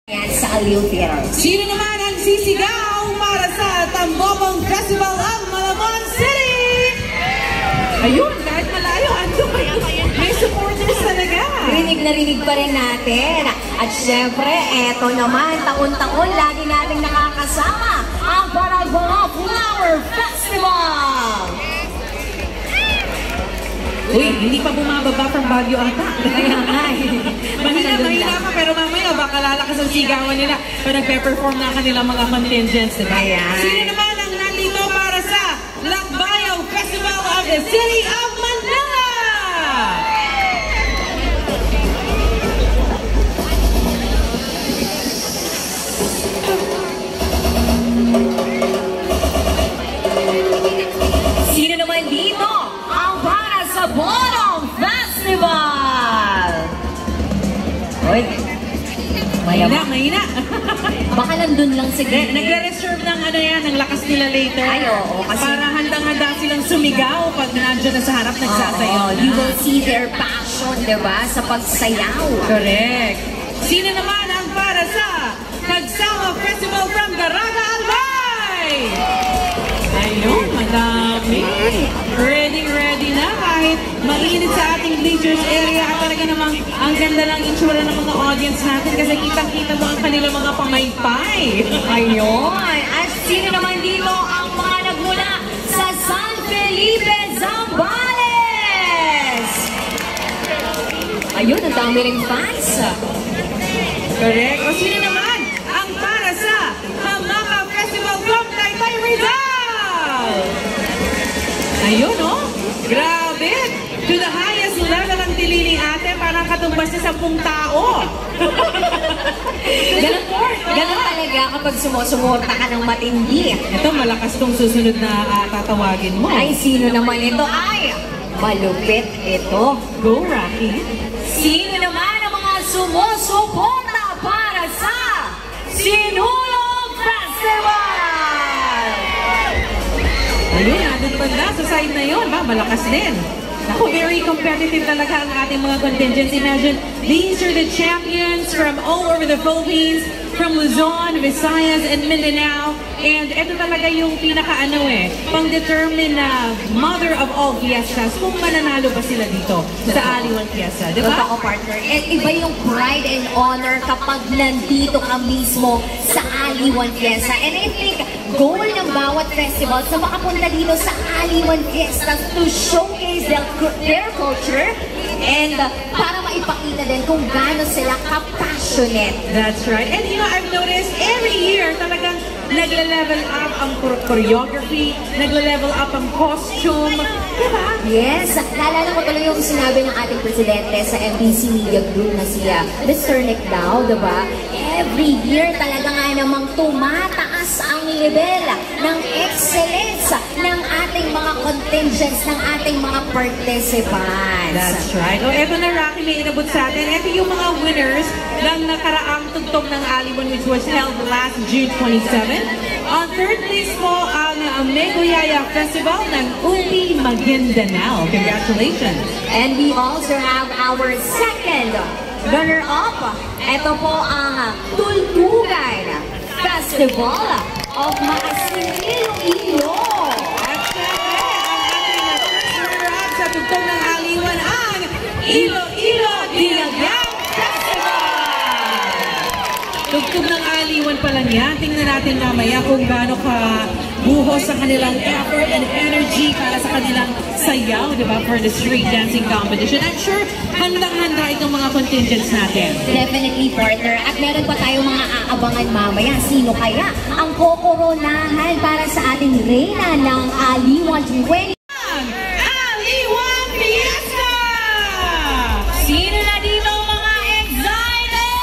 Sa Aliw Theater. Sino naman ang sisigaw para sa Tambobong Festival of Malabon City? Ayun, kahit malayo, may supporters talaga. Rinig na rinig pa rin natin. At syempre, eto naman, taon-taon, lagi nating nakakasama ang Baragong Flower Festival. Uy, hindi pa bumababa from Baguio ata. Kaya nga. Mahina pa, pero mamaya baka lalakas ang sigawan nila pag nagpe-perform na kanilang mga contingents, diba? Ayan. Sino naman ang nandito para sa Lakbayaw Festival of the City of Manila? Sino naman dito ang para sa Borong Festival? Uy, Mahina. baka nandun lang si Gine. Nagre-reserve ng ng lakas nila later. Ay, oo, kasi para handang-handa silang sumigaw pag nandiyan na sa harap nagsasayaw na. You will see their passion, diba? Sa pagsayaw. Correct. Sino naman ang para sa Kagsama Festival from Daraga Albay? Ayun, madami. Ready na kahit mainit sa ating bleachers area at talaga namang ang ganda ng itsura ng mga audience natin kasi kitang-kita mo ang kanilang mga pamaypay. Ayun. At sino naman dito ang mga nagmula sa San Felipe, Zambales? Ayun, ang dami ring fans. Correct. O sino naman ang para sa Hamaka Festival from Taytay, Rizal? Ayun, oh. Grabe. To the highest level ang tililing ate, parang katumbas na 10 tao. Ganun talaga kapag sumusumorta ka ng matindi. Ito, malakas tong susunod na tatawagin mo. Ay, sino naman ito? Ay, malupit ito. Go, Rocky. Sino naman ang mga sumusuporta para sa Sinulog Festival? Ayun, nandun banda sa side na yun. Malakas din. Ako, very competitive talaga ang ating mga contingents. Imagine, these are the champions from all over the Philippines, from Luzon, Visayas, and Mindanao. And ito talaga yung pang-determine na mother of all fiestas kung mananalo ba sila dito sa Aliwan Fiesta. Diba? Totoo, partner. And iba yung pride and honor kapag nandito ka mismo sa Aliwan Fiesta. And I think, goal ng bawat festival sa makapunta dito sa Aliwan Fiesta to showcase their culture and para maipakita din kung gaano sila ka-passionate. That's right. And I've noticed every year talagang nagle-level up ang choreography, nagle-level up ang costume. Diba? Yes. Naalala ko tuloy yung sinabi ng ating presidente sa MBC Media Group na siya, Mr. Nick daw, diba? Every year talaga nga namang tumataas ang level ng excellence ng ating mga contingents, ng ating mga participants. That's right. O, eto na, Rocky, may inabot sa atin. Eto yung mga winners ng nakaraang tugtog ng Aliwan, which was held last June 27. On third place po ang Megoyaya Festival ng UP Maguindanao. Congratulations. And we also have our second runner-up. Ito po ang Tultugan Festival of Maasin, Iloilo. At syempre, ang ating first runner-up sa tugtog ng Aliwan ang Iloilo Dilagyang Festival. Tugtog ng Aliwan pa lang yan. Tingnan natin mamaya kung gaano ka buhos sa kanilang effort and energy para sa kanilang sayaw, di ba, for the street dancing competition. I'm sure handang-handa itong mga contingents natin. Definitely, partner. At meron pa tayong mga aabangan mamaya. Sino kaya ang kokoronahan para sa ating reyna ng Aliwan 20? Aliwan Fiesta! Sino na dito mga excited?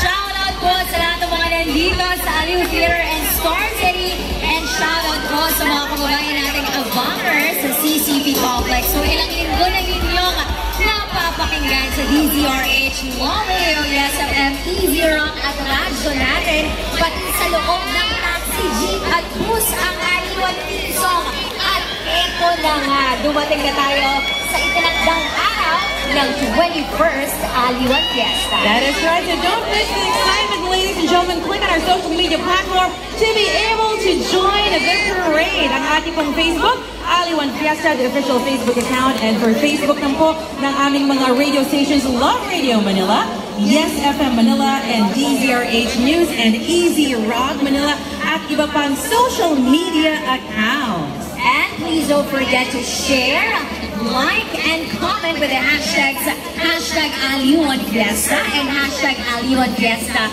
Shoutout po sa lahat ng mga nandito sa Aliw Theater and Star City. And shoutout po sa mga kababayan nating abangers sa CCP Complex. So ilang linggo na ninyong napapakinggan sa DZRH, Lomeo, SFM, Easy Rock at radyo natin. Pati sa loob ng taxi, jeep at bus ang Aliwan Team Song. At ito po nang dumating na tayo sa itinakdang araw ng 21st Aliwan Fiesta. That is right. So don't miss the excitement, ladies and gentlemen. Click on our social media platform to be able to join the parade. Ang ating pong Facebook, Aliwan Fiesta, the official Facebook account. And for Facebook naman po ng aming mga radio stations, Love Radio Manila, Yes FM Manila, and DZRH News, and Easy Rock Manila, at iba pang social media accounts. And please don't forget to share, like, and comment with the hashtags #Aliwan Fiesta and #Aliwan Fiesta.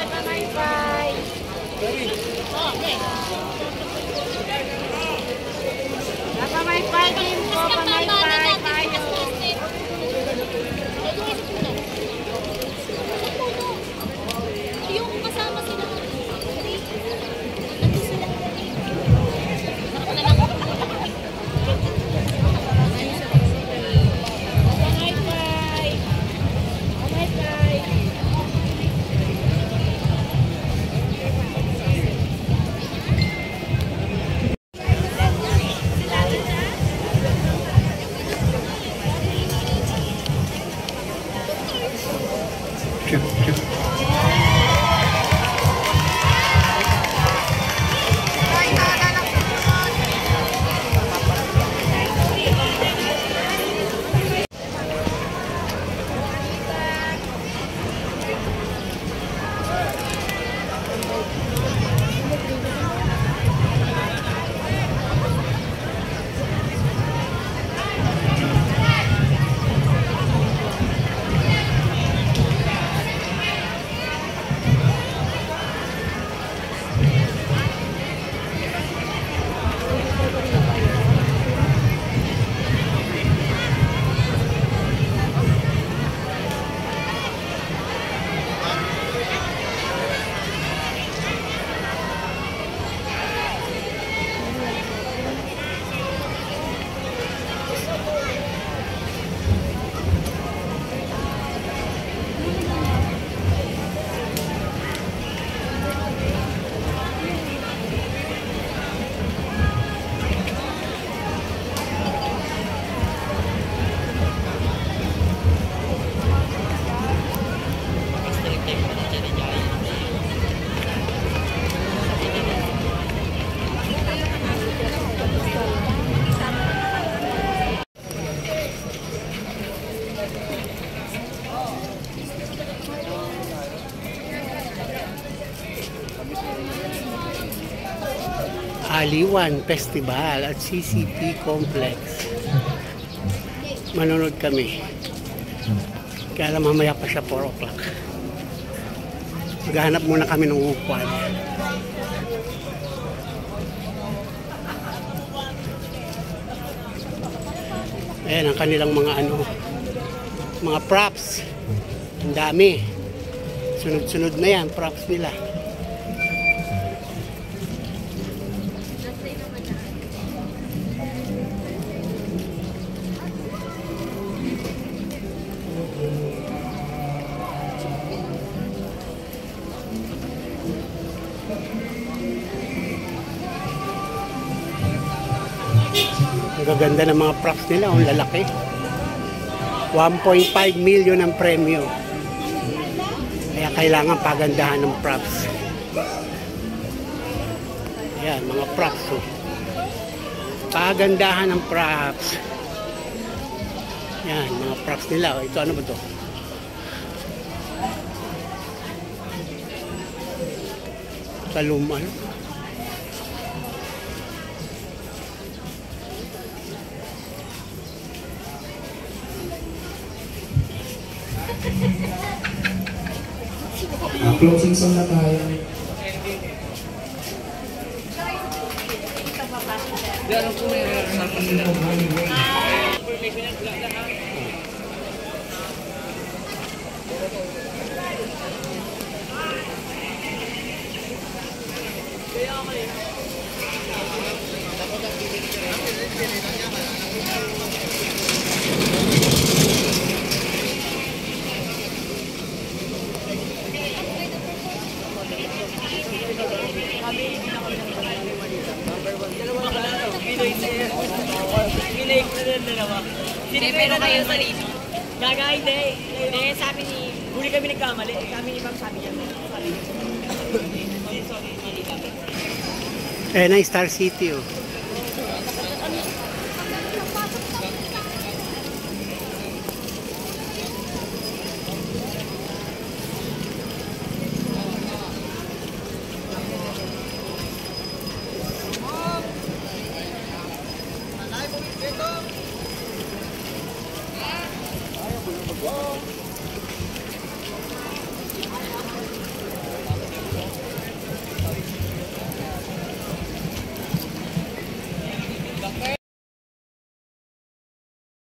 Pamaypay. Pamaypay din po, pamaypay tayo. Yung kasama sila. Aliwan Festival at CCP Complex. Manonood kami. Kaya mamaya pa siya 4 o'clock. Maghahanap muna kami ng upuan. Ayan ang kanilang mga mga props. Ang dami. Sunod-sunod na yan, props nila. Ang gaganda ng mga props nila, ang lalaki. 1.5 million ang premyo. Kaya kailangan pagandahan ng props. Ayan, mga props. Oh. Pagandahan ng props. Ayan, mga props nila. Oh, ito ano ba to? Kaluman. Closing song na tayo. Sinipero kayo sa rito. Gaga, hindi. Hindi, sabi ni, huli kami nagkamali. Kami ni Ma'am sabi niya. Ayan na, Star City. Oh. Wow.